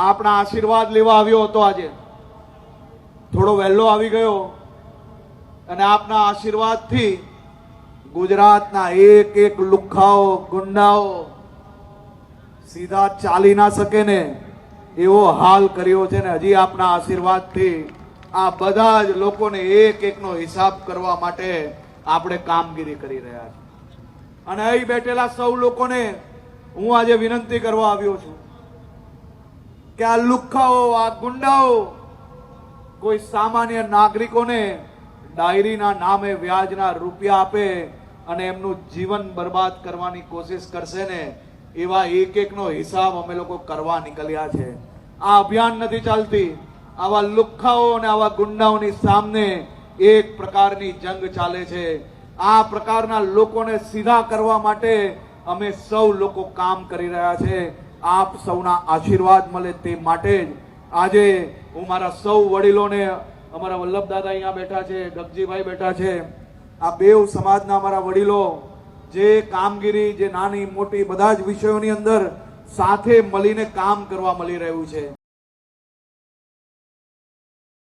આપણા આશીર્વાદ લેવા આવ્યો હતો. આજે થોડો વહેલો આવી ગયો અને આપના આશીર્વાદથી ગુજરાતના એક એક લુખ્ખાઓ ગુંડાઓ સીધા ચાલી ના શકે ને એવો હાલ કર્યો છે ને હજી આપના આશીર્વાદથી આ બધા જ લોકોને એક એકનો હિસાબ કરવા માટે આપણે કામગીરી કરી રહ્યા છીએ. અને અહીં બેઠેલા સૌ લોકોને હું આજે વિનંતી કરવા આવ્યો છું કે આ લુખ્ખાઓ આ ગુંડાઓ કોઈ સામાન્ય નાગરિકોને ડાયરીના નામે વ્યાજના રૂપિયા આપે અને એમનું જીવન બરબાદ કરવાની કોશિશ કરશે ને એવા એક એકનો હિસાબ અમે લોકો કરવા નીકળ્યા છે. આ અભિયાન નથી ચાલતી, આવા લુખ્ખાઓ અને આવા ગુંડાઓની સામે એક પ્રકારની જંગ ચાલે છે. આ પ્રકારના લોકોને સીધા કરવા માટે અમે સૌ લોકો કામ કરી રહ્યા છે. આપ સૌના આશીર્વાદ મળે તે માટે જ આજે હું મારા સૌ વડીલોને, અમારા વલ્લભદાદા અહીંયા બેઠા છે, ગગજીભાઈ બેઠા છે, આ બેવ સમાજના અમારા વડીલો જે કામગીરી, જે નાની મોટી બધા જ વિષયોની અંદર સાથે મળીને કામ કરવા મળી રહ્યું છે.